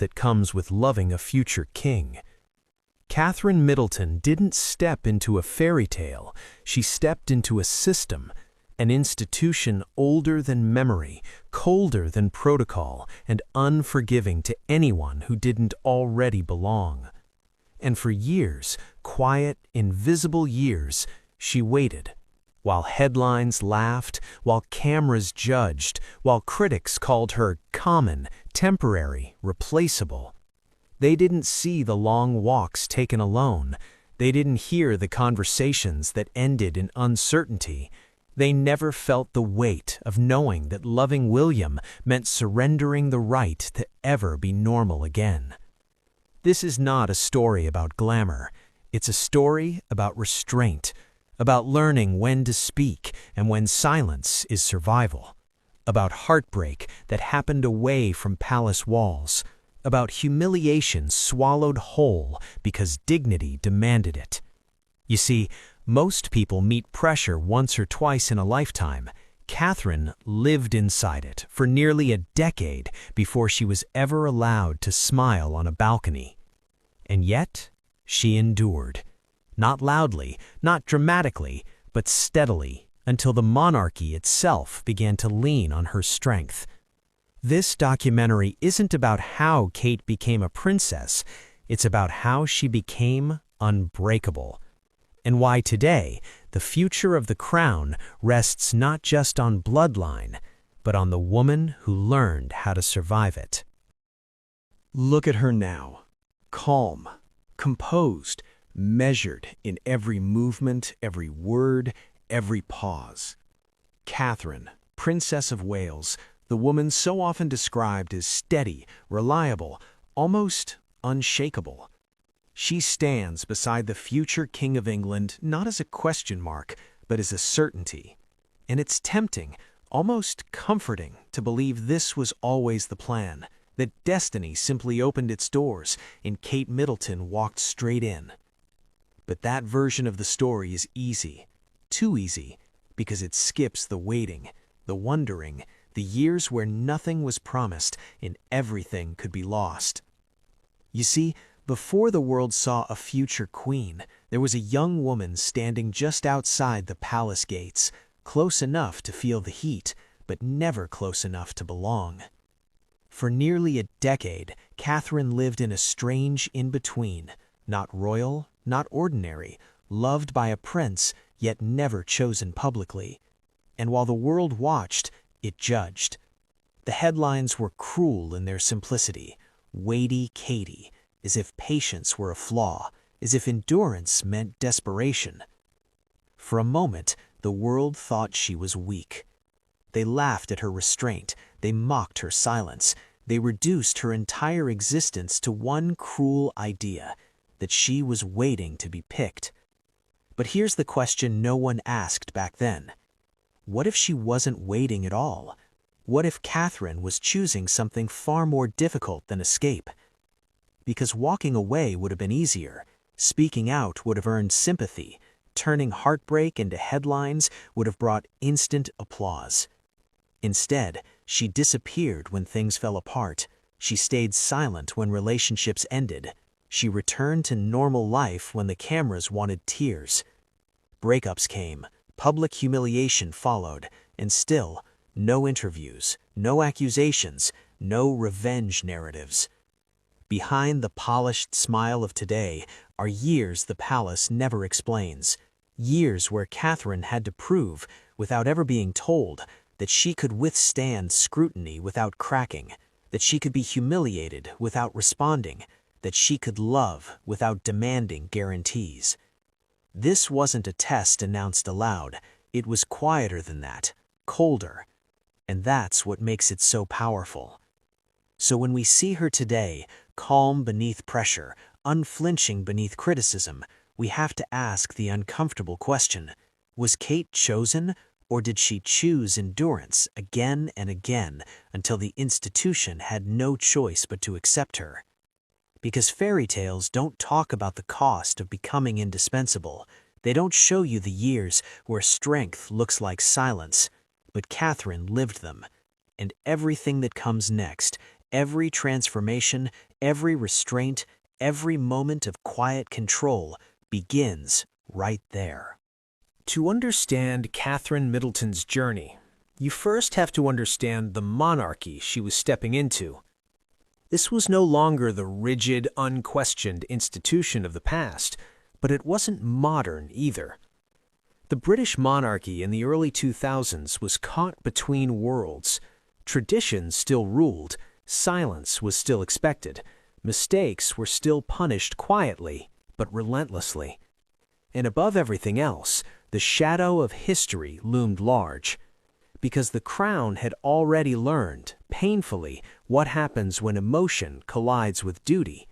that comes with loving a future king. Catherine Middleton didn't step into a fairy tale, she stepped into a system, an institution older than memory, colder than protocol, and unforgiving to anyone who didn't already belong. And for years, quiet, invisible years, she waited. While headlines laughed, while cameras judged, while critics called her common, temporary, replaceable. They didn't see the long walks taken alone. They didn't hear the conversations that ended in uncertainty. They never felt the weight of knowing that loving William meant surrendering the right to ever be normal again. This is not a story about glamour. It's a story about restraint, about learning when to speak and when silence is survival, about heartbreak that happened away from palace walls, about humiliation swallowed whole because dignity demanded it. You see, most people meet pressure once or twice in a lifetime. Catherine lived inside it for nearly a decade before she was ever allowed to smile on a balcony. And yet, she endured. Not loudly, not dramatically, but steadily, until the monarchy itself began to lean on her strength. This documentary isn't about how Kate became a princess, it's about how she became unbreakable. And why today, the future of the crown rests not just on bloodline, but on the woman who learned how to survive it. Look at her now, calm, composed, measured in every movement, every word, every pause. Catherine, Princess of Wales, the woman so often described as steady, reliable, almost unshakable. She stands beside the future King of England not as a question mark, but as a certainty. And it's tempting, almost comforting, to believe this was always the plan, that destiny simply opened its doors and Kate Middleton walked straight in. But that version of the story is easy, too easy, because it skips the waiting, the wondering, the years where nothing was promised and everything could be lost. You see, before the world saw a future queen, there was a young woman standing just outside the palace gates, close enough to feel the heat, but never close enough to belong. For nearly a decade, Catherine lived in a strange in-between, not royal, not ordinary, loved by a prince, yet never chosen publicly. And while the world watched, it judged. The headlines were cruel in their simplicity. Weighty Katie, as if patience were a flaw, as if endurance meant desperation. For a moment, the world thought she was weak. They laughed at her restraint, they mocked her silence, they reduced her entire existence to one cruel idea, that she was waiting to be picked. But here's the question no one asked back then. What if she wasn't waiting at all? What if Catherine was choosing something far more difficult than escape? Because walking away would have been easier, speaking out would have earned sympathy, turning heartbreak into headlines would have brought instant applause. Instead, she disappeared when things fell apart. She stayed silent when relationships ended. She returned to normal life when the cameras wanted tears. Breakups came, public humiliation followed, and still, no interviews, no accusations, no revenge narratives. Behind the polished smile of today are years the palace never explains. Years where Catherine had to prove, without ever being told, that she could withstand scrutiny without cracking, that she could be humiliated without responding, that she could love without demanding guarantees. This wasn't a test announced aloud. It was quieter than that, colder. And that's what makes it so powerful. So when we see her today, calm beneath pressure, unflinching beneath criticism, we have to ask the uncomfortable question: was Kate chosen, or did she choose endurance again and again until the institution had no choice but to accept her? Because fairy tales don't talk about the cost of becoming indispensable. They don't show you the years where strength looks like silence. But Catherine lived them. And everything that comes next, Every transformation, every restraint, every moment of quiet control begins right there. To understand Catherine Middleton's journey, you first have to understand the monarchy she was stepping into. This was no longer the rigid, unquestioned institution of the past, but it wasn't modern either. The British monarchy in the early 2000s was caught between worlds. Tradition still ruled, silence was still expected, mistakes were still punished quietly, but relentlessly. And above everything else, the shadow of history loomed large, because the crown had already learned, painfully, what happens when emotion collides with duty.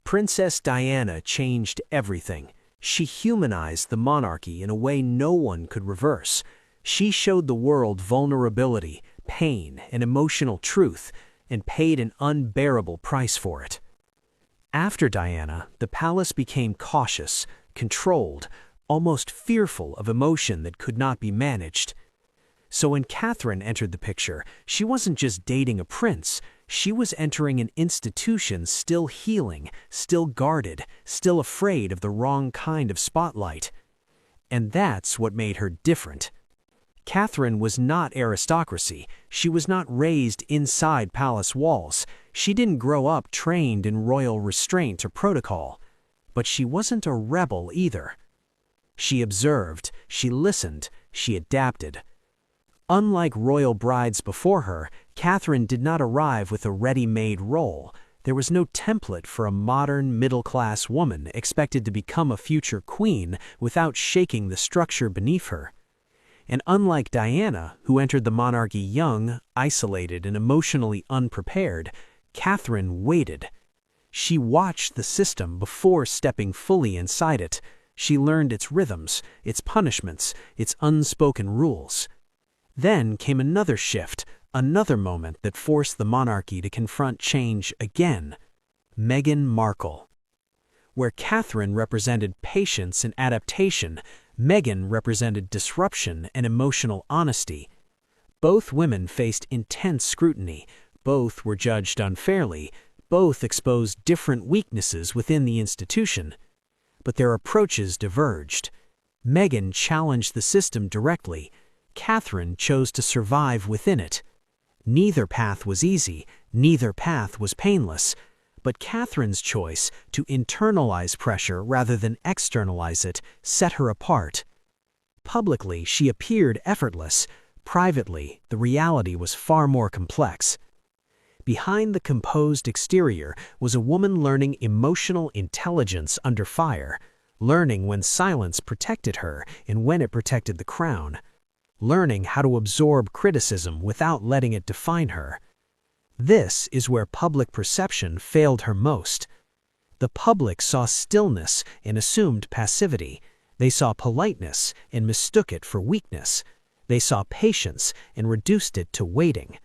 Princess Diana changed everything. She humanized the monarchy in a way no one could reverse. She showed the world vulnerability, pain, and emotional truth, and paid an unbearable price for it. After Diana, the palace became cautious, controlled, almost fearful of emotion that could not be managed. So when Catherine entered the picture, she wasn't just dating a prince, she was entering an institution still healing, still guarded, still afraid of the wrong kind of spotlight. And that's what made her different. Catherine was not aristocracy. She was not raised inside palace walls. She didn't grow up trained in royal restraint or protocol. But she wasn't a rebel either. She observed, she listened, she adapted. Unlike royal brides before her, Catherine did not arrive with a ready-made role. There was no template for a modern, middle-class woman expected to become a future queen without shaking the structure beneath her. And unlike Diana, who entered the monarchy young, isolated, and emotionally unprepared, Catherine waited. She watched the system before stepping fully inside it. She learned its rhythms, its punishments, its unspoken rules. Then came another shift, another moment that forced the monarchy to confront change again. Meghan Markle. Where Catherine represented patience and adaptation, Meghan represented disruption and emotional honesty. Both women faced intense scrutiny, both were judged unfairly, both exposed different weaknesses within the institution. But their approaches diverged. Meghan challenged the system directly. Catherine chose to survive within it. Neither path was easy, neither path was painless, but Catherine's choice to internalize pressure rather than externalize it set her apart. Publicly, she appeared effortless. Privately, the reality was far more complex. Behind the composed exterior was a woman learning emotional intelligence under fire, learning when silence protected her and when it protected the crown, learning how to absorb criticism without letting it define her. This is where public perception failed her most. The public saw stillness and assumed passivity. They saw politeness and mistook it for weakness. They saw patience and reduced it to waiting.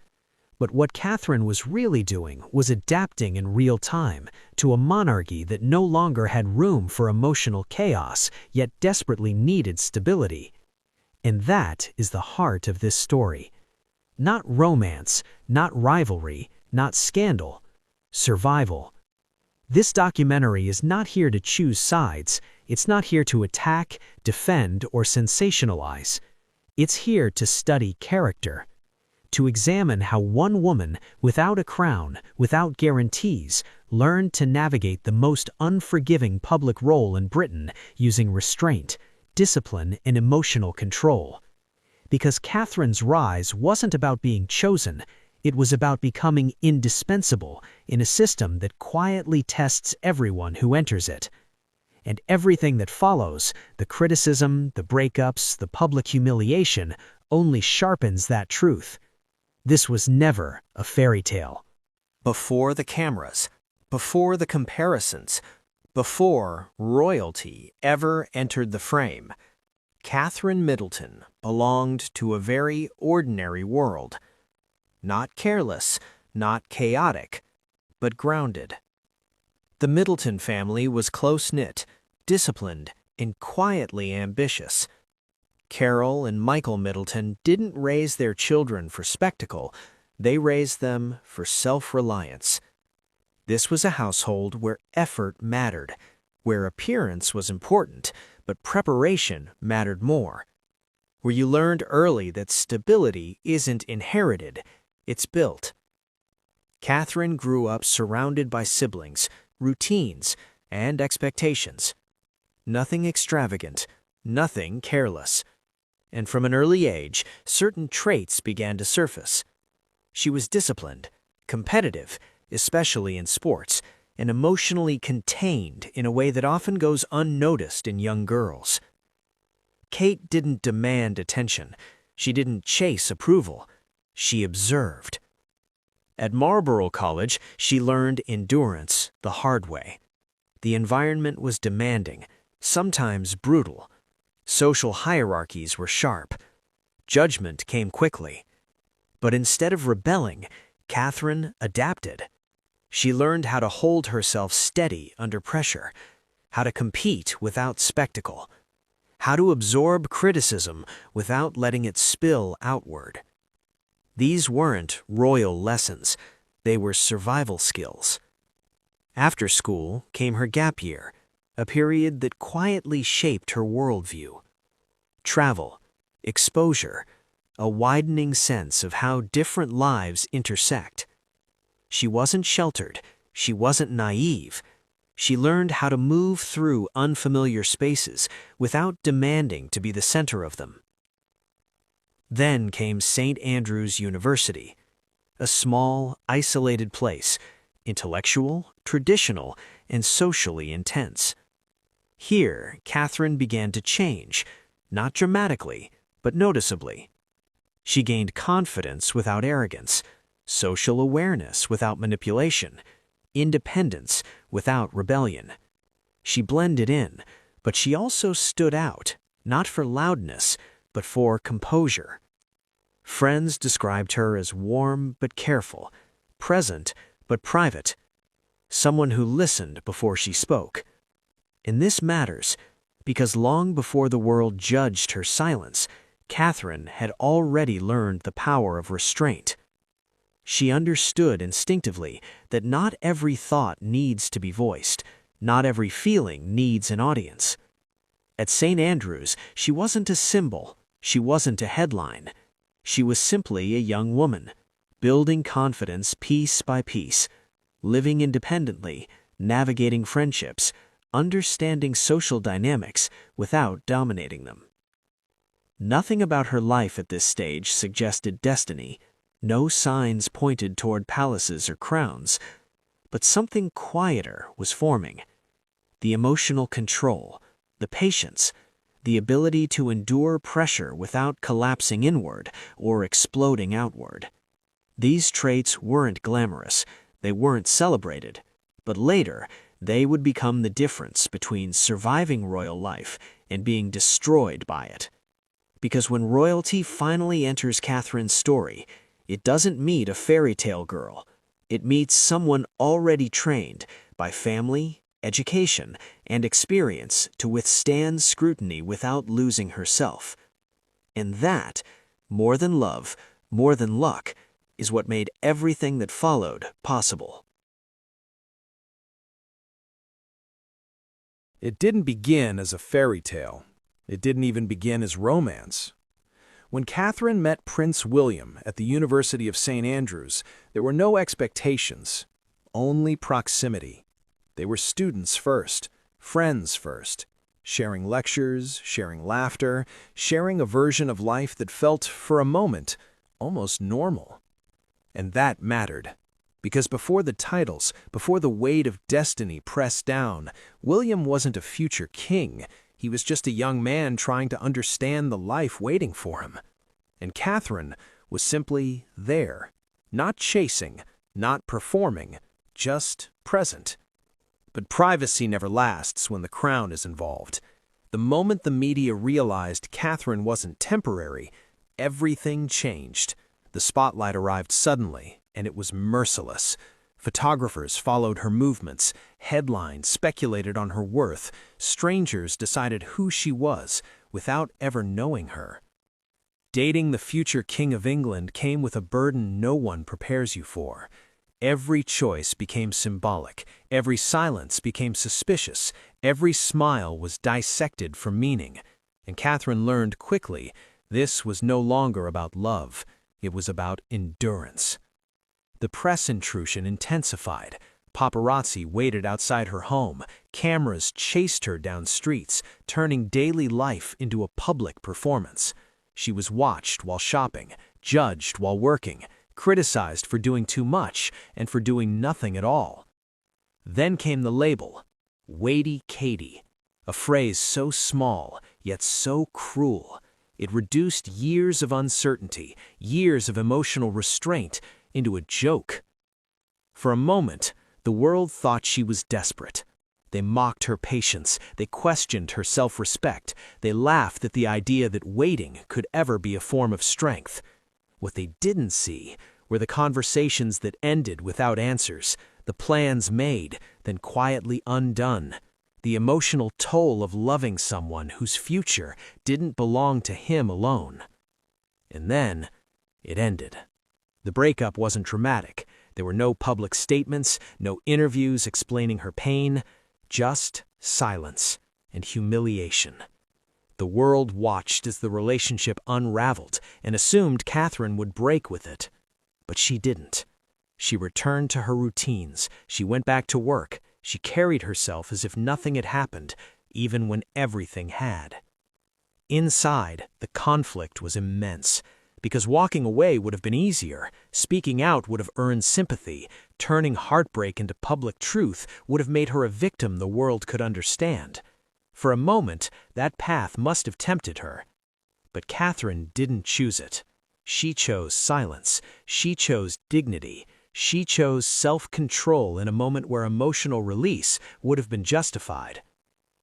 But what Catherine was really doing was adapting in real time to a monarchy that no longer had room for emotional chaos, yet desperately needed stability. And that is the heart of this story. Not romance, not rivalry, not scandal. Survival. This documentary is not here to choose sides. It's not here to attack, defend, or sensationalize. It's here to study character. To examine how one woman, without a crown, without guarantees, learned to navigate the most unforgiving public role in Britain using restraint, discipline, and emotional control. Because Catherine's rise wasn't about being chosen, it was about becoming indispensable in a system that quietly tests everyone who enters it. And everything that follows, the criticism, the breakups, the public humiliation, only sharpens that truth. This was never a fairy tale. Before the cameras, before the comparisons, before royalty ever entered the frame, Catherine Middleton belonged to a very ordinary world. Not careless, not chaotic, but grounded. The Middleton family was close-knit, disciplined, and quietly ambitious. Carol and Michael Middleton didn't raise their children for spectacle. They raised them for self-reliance. This was a household where effort mattered, where appearance was important, but preparation mattered more, where you learned early that stability isn't inherited, it's built. Catherine grew up surrounded by siblings, routines, and expectations. Nothing extravagant, nothing careless. And from an early age, certain traits began to surface. She was disciplined, competitive, especially in sports, and emotionally contained in a way that often goes unnoticed in young girls. Kate didn't demand attention. She didn't chase approval. She observed. At Marlborough College, she learned endurance the hard way. The environment was demanding, sometimes brutal. Social hierarchies were sharp. Judgment came quickly. But instead of rebelling, Catherine adapted. She learned how to hold herself steady under pressure, how to compete without spectacle, how to absorb criticism without letting it spill outward. These weren't royal lessons, they were survival skills. After school came her gap year, a period that quietly shaped her worldview. Travel, exposure, a widening sense of how different lives intersect. She wasn't sheltered, she wasn't naive. She learned how to move through unfamiliar spaces without demanding to be the center of them. Then came St. Andrew's University, a small, isolated place, intellectual, traditional, and socially intense. Here, Catherine began to change, not dramatically, but noticeably. She gained confidence without arrogance, social awareness without manipulation, independence without rebellion. She blended in, but she also stood out, not for loudness, but for composure. Friends described her as warm but careful, present but private, someone who listened before she spoke. And this matters, because long before the world judged her silence, Catherine had already learned the power of restraint. She understood instinctively that not every thought needs to be voiced, not every feeling needs an audience. At St. Andrews, she wasn't a symbol, she wasn't a headline. She was simply a young woman, building confidence piece by piece, living independently, navigating friendships, understanding social dynamics without dominating them. Nothing about her life at this stage suggested destiny. No signs pointed toward palaces or crowns. But something quieter was forming. The emotional control, the patience, the ability to endure pressure without collapsing inward or exploding outward. These traits weren't glamorous, they weren't celebrated, but later they would become the difference between surviving royal life and being destroyed by it. Because when royalty finally enters Catherine's story, it doesn't meet a fairy tale girl. It meets someone already trained by family, education, and experience to withstand scrutiny without losing herself. And that, more than love, more than luck, is what made everything that followed possible. It didn't begin as a fairy tale. It didn't even begin as romance. When Catherine met Prince William at the University of St. Andrews, there were no expectations, only proximity. They were students first, friends first, sharing lectures, sharing laughter, sharing a version of life that felt, for a moment, almost normal. And that mattered, because before the titles, before the weight of destiny pressed down, William wasn't a future king. He was just a young man trying to understand the life waiting for him. And Catherine was simply there, not chasing, not performing, just present. But privacy never lasts when the crown is involved. The moment the media realized Catherine wasn't temporary, everything changed. The spotlight arrived suddenly, and it was merciless. Photographers followed her movements, headlines speculated on her worth, strangers decided who she was without ever knowing her. Dating the future King of England came with a burden no one prepares you for. Every choice became symbolic, every silence became suspicious, every smile was dissected for meaning. And Catherine learned quickly, this was no longer about love, it was about endurance. The press intrusion intensified. Paparazzi waited outside her home, cameras chased her down streets, turning daily life into a public performance. She was watched while shopping, judged while working, criticized for doing too much and for doing nothing at all. Then came the label, Weighty Katie, a phrase so small, yet so cruel. It reduced years of uncertainty, years of emotional restraint, into a joke. For a moment, the world thought she was desperate. They mocked her patience, they questioned her self-respect, they laughed at the idea that waiting could ever be a form of strength. What they didn't see were the conversations that ended without answers, the plans made, then quietly undone, the emotional toll of loving someone whose future didn't belong to him alone. And then, it ended. The breakup wasn't dramatic. There were no public statements, no interviews explaining her pain, just silence and humiliation. The world watched as the relationship unraveled and assumed Catherine would break with it. But she didn't. She returned to her routines. She went back to work. She carried herself as if nothing had happened, even when everything had. Inside, the conflict was immense, because walking away would have been easier, speaking out would have earned sympathy, turning heartbreak into public truth would have made her a victim the world could understand. For a moment, that path must have tempted her. But Catherine didn't choose it. She chose silence. She chose dignity. She chose self-control in a moment where emotional release would have been justified.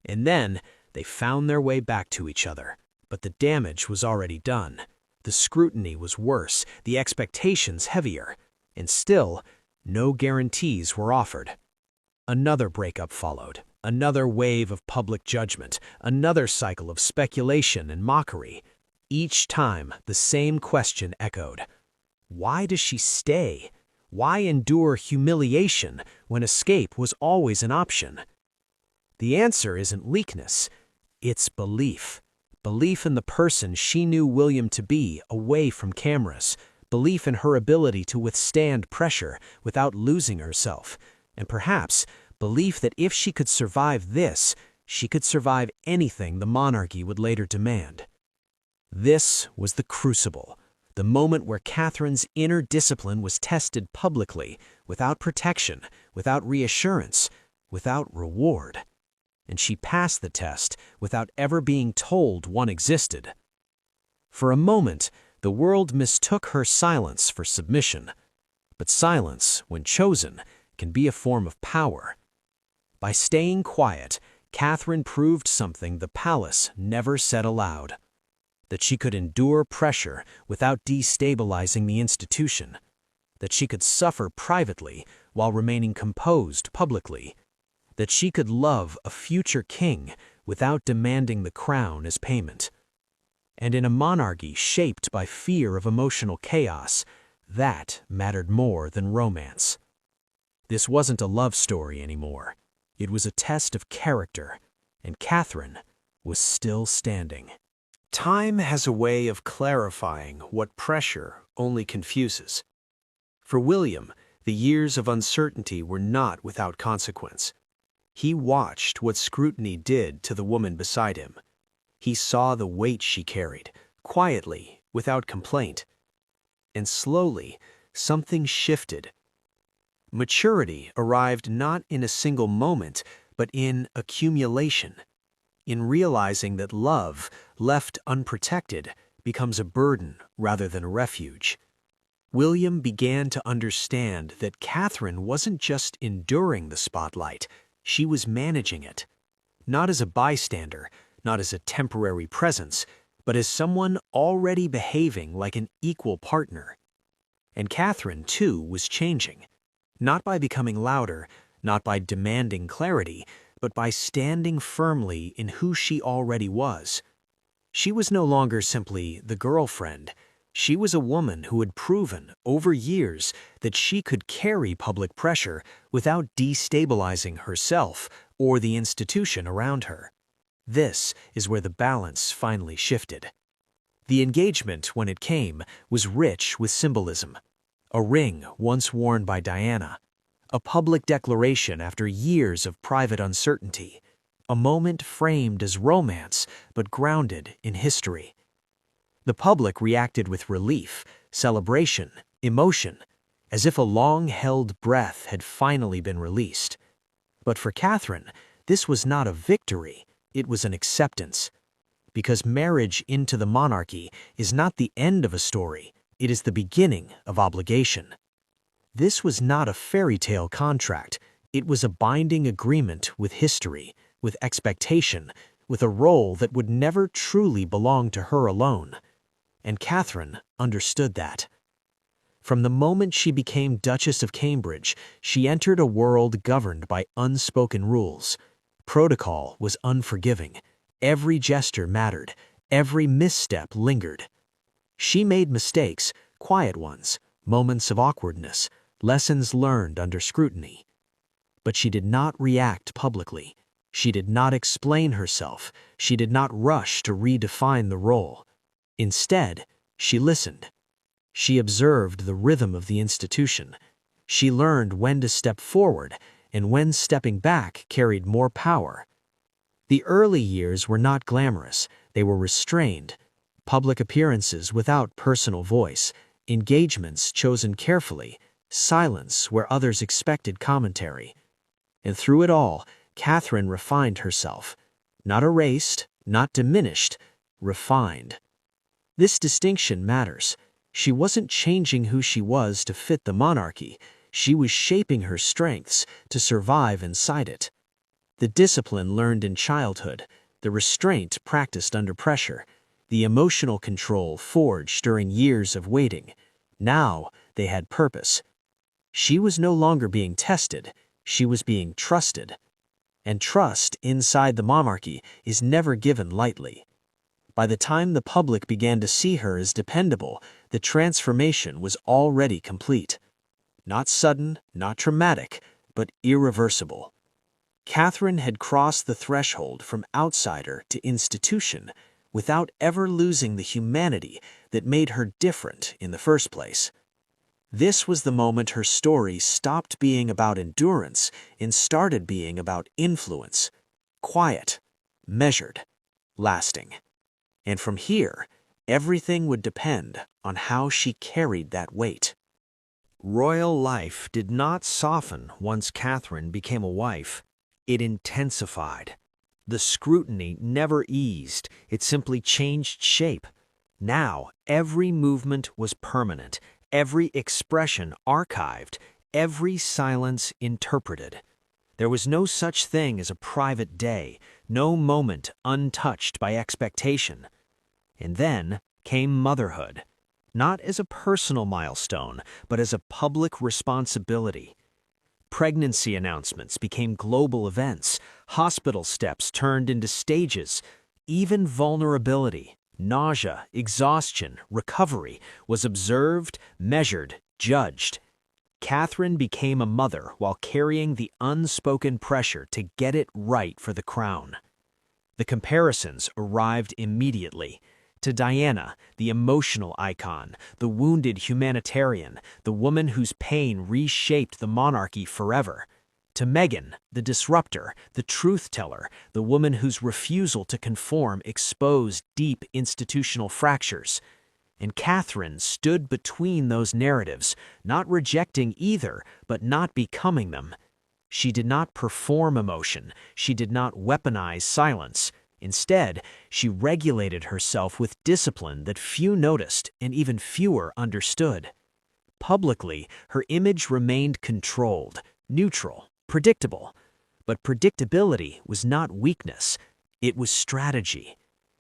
And then, they found their way back to each other. But the damage was already done. The scrutiny was worse, the expectations heavier. And still, no guarantees were offered. Another breakup followed. Another wave of public judgment, another cycle of speculation and mockery. Each time, the same question echoed. Why does she stay? Why endure humiliation when escape was always an option? The answer isn't weakness, it's belief. Belief in the person she knew William to be away from cameras. Belief in her ability to withstand pressure without losing herself. And perhaps, belief that if she could survive this, she could survive anything the monarchy would later demand. This was the crucible, the moment where Catherine's inner discipline was tested publicly, without protection, without reassurance, without reward. And she passed the test without ever being told one existed. For a moment, the world mistook her silence for submission. But silence, when chosen, can be a form of power. By staying quiet, Catherine proved something the palace never said aloud. That she could endure pressure without destabilizing the institution. That she could suffer privately while remaining composed publicly. That she could love a future king without demanding the crown as payment. And in a monarchy shaped by fear of emotional chaos, that mattered more than romance. This wasn't a love story anymore. It was a test of character, and Catherine was still standing. Time has a way of clarifying what pressure only confuses. For William, the years of uncertainty were not without consequence. He watched what scrutiny did to the woman beside him. He saw the weight she carried, quietly, without complaint. And slowly, something shifted. Maturity arrived not in a single moment, but in accumulation. In realizing that love, left unprotected, becomes a burden rather than a refuge. William began to understand that Catherine wasn't just enduring the spotlight, she was managing it. Not as a bystander, not as a temporary presence, but as someone already behaving like an equal partner. And Catherine, too, was changing. Not by becoming louder, not by demanding clarity, but by standing firmly in who she already was. She was no longer simply the girlfriend. She was a woman who had proven over years that she could carry public pressure without destabilizing herself or the institution around her. This is where the balance finally shifted. The engagement, when it came, was rich with symbolism. A ring once worn by Diana, a public declaration after years of private uncertainty, a moment framed as romance but grounded in history. The public reacted with relief, celebration, emotion, as if a long-held breath had finally been released. But for Catherine, this was not a victory, it was an acceptance. Because marriage into the monarchy is not the end of a story, it is the beginning of obligation. This was not a fairy tale contract, it was a binding agreement with history, with expectation, with a role that would never truly belong to her alone. And Catherine understood that. From the moment she became Duchess of Cambridge, she entered a world governed by unspoken rules. Protocol was unforgiving. Every gesture mattered. Every misstep lingered. She made mistakes, quiet ones, moments of awkwardness, lessons learned under scrutiny. But she did not react publicly. She did not explain herself. She did not rush to redefine the role. Instead, she listened. She observed the rhythm of the institution. She learned when to step forward and when stepping back carried more power. The early years were not glamorous. They were restrained. Public appearances without personal voice, engagements chosen carefully, silence where others expected commentary. And through it all, Catherine refined herself. Not erased, not diminished, refined. This distinction matters. She wasn't changing who she was to fit the monarchy. She was shaping her strengths to survive inside it. The discipline learned in childhood, the restraint practiced under pressure, the emotional control forged during years of waiting. Now they had purpose. She was no longer being tested, she was being trusted. And trust inside the monarchy is never given lightly. By the time the public began to see her as dependable, the transformation was already complete. Not sudden, not dramatic, but irreversible. Catherine had crossed the threshold from outsider to institution without ever losing the humanity that made her different in the first place. This was the moment her story stopped being about endurance and started being about influence. Quiet, measured, lasting. And from here, everything would depend on how she carried that weight. Royal life did not soften once Catherine became a wife. It intensified. The scrutiny never eased, it simply changed shape. Now, every movement was permanent, every expression archived, every silence interpreted. There was no such thing as a private day, no moment untouched by expectation. And then came motherhood, not as a personal milestone, but as a public responsibility. Pregnancy announcements became global events, hospital steps turned into stages, even vulnerability, nausea, exhaustion, recovery was observed, measured, judged. Catherine became a mother while carrying the unspoken pressure to get it right for the crown. The comparisons arrived immediately. To Diana, the emotional icon, the wounded humanitarian, the woman whose pain reshaped the monarchy forever. To Meghan, the disruptor, the truth-teller, the woman whose refusal to conform exposed deep institutional fractures. And Catherine stood between those narratives, not rejecting either, but not becoming them. She did not perform emotion. She did not weaponize silence. Instead, she regulated herself with discipline that few noticed and even fewer understood. Publicly, her image remained controlled, neutral, predictable. But predictability was not weakness, it was strategy.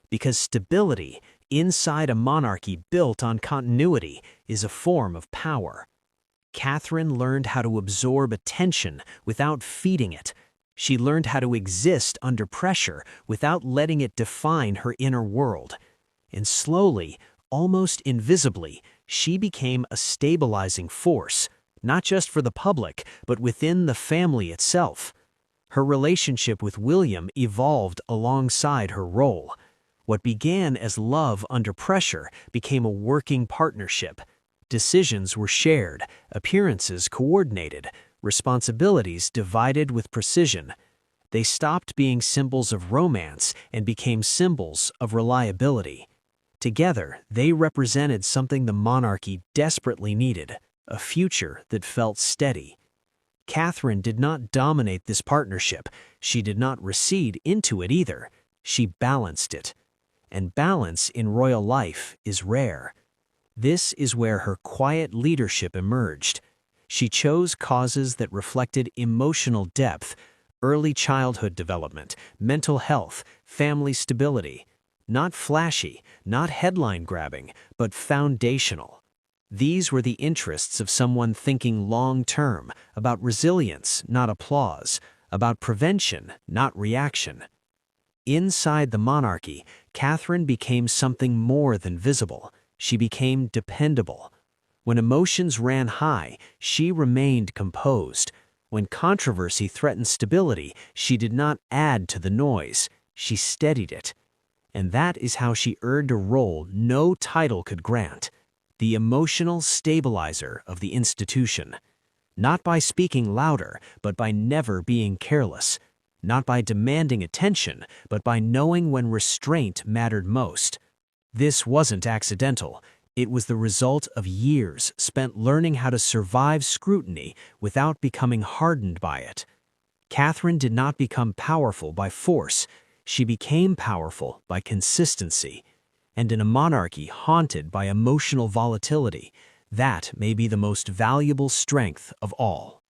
Because stability, inside a monarchy built on continuity, is a form of power. Catherine learned how to absorb attention without feeding it, She learned how to exist under pressure without letting it define her inner world. And slowly, almost invisibly, she became a stabilizing force, not just for the public, but within the family itself. Her relationship with William evolved alongside her role. What began as love under pressure became a working partnership. Decisions were shared, appearances coordinated, responsibilities divided with precision. They stopped being symbols of romance and became symbols of reliability. Together, they represented something the monarchy desperately needed, a future that felt steady. Catherine did not dominate this partnership. She did not recede into it either. She balanced it. And balance in royal life is rare. This is where her quiet leadership emerged. She chose causes that reflected emotional depth, early childhood development, mental health, family stability. Not flashy, not headline-grabbing, but foundational. These were the interests of someone thinking long-term, about resilience, not applause, about prevention, not reaction. Inside the monarchy, Catherine became something more than visible. She became dependable. When emotions ran high, she remained composed. When controversy threatened stability, she did not add to the noise. She steadied it. And that is how she earned a role no title could grant, the emotional stabilizer of the institution. Not by speaking louder, but by never being careless. Not by demanding attention, but by knowing when restraint mattered most. This wasn't accidental. It was the result of years spent learning how to survive scrutiny without becoming hardened by it. Catherine did not become powerful by force. She became powerful by consistency. And in a monarchy haunted by emotional volatility, that may be the most valuable strength of all.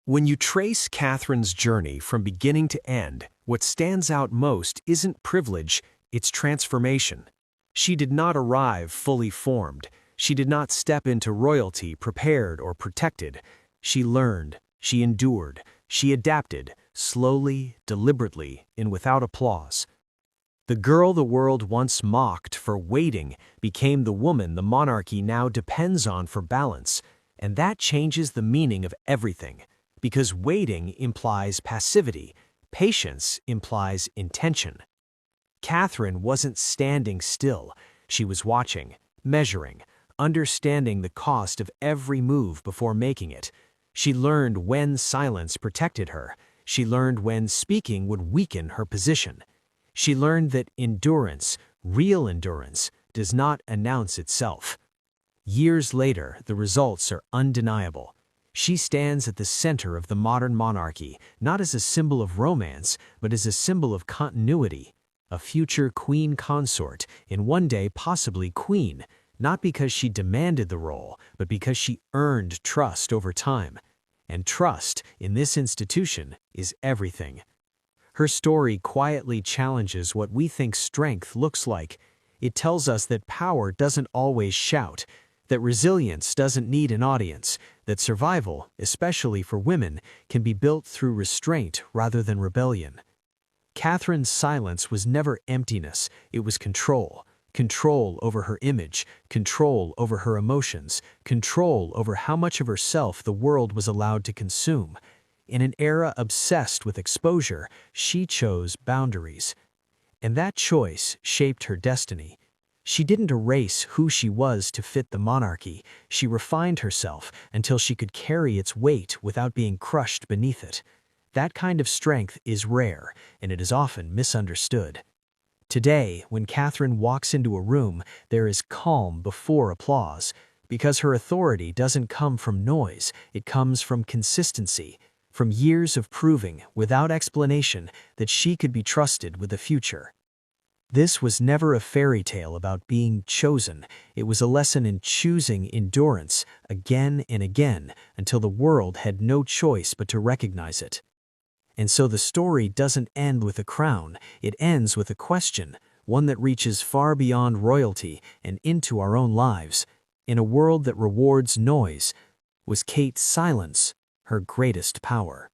When you trace Catherine's journey from beginning to end, what stands out most isn't privilege, it's transformation. She did not arrive fully formed. She did not step into royalty prepared or protected. She learned, she endured, she adapted, slowly, deliberately, and without applause. The girl the world once mocked for waiting became the woman the monarchy now depends on for balance, and that changes the meaning of everything, because waiting implies passivity, patience implies intention. Catherine wasn't standing still. She was watching, measuring, understanding the cost of every move before making it. She learned when silence protected her. She learned when speaking would weaken her position. She learned that endurance, real endurance, does not announce itself. Years later, the results are undeniable. She stands at the center of the modern monarchy, not as a symbol of romance, but as a symbol of continuity. A future queen consort, and one day possibly queen, not because she demanded the role, but because she earned trust over time. And trust, in this institution, is everything. Her story quietly challenges what we think strength looks like. It tells us that power doesn't always shout, that resilience doesn't need an audience, that survival, especially for women, can be built through restraint rather than rebellion. Catherine's silence was never emptiness, it was control. Control over her image, control over her emotions, control over how much of herself the world was allowed to consume. In an era obsessed with exposure, she chose boundaries. And that choice shaped her destiny. She didn't erase who she was to fit the monarchy. She refined herself until she could carry its weight without being crushed beneath it. That kind of strength is rare, and it is often misunderstood. Today, when Catherine walks into a room, there is calm before applause, because her authority doesn't come from noise, it comes from consistency, from years of proving, without explanation, that she could be trusted with the future. This was never a fairy tale about being chosen. It was a lesson in choosing endurance again and again until the world had no choice but to recognize it. And so the story doesn't end with a crown, it ends with a question, one that reaches far beyond royalty and into our own lives. In a world that rewards noise, was Kate's silence her greatest power?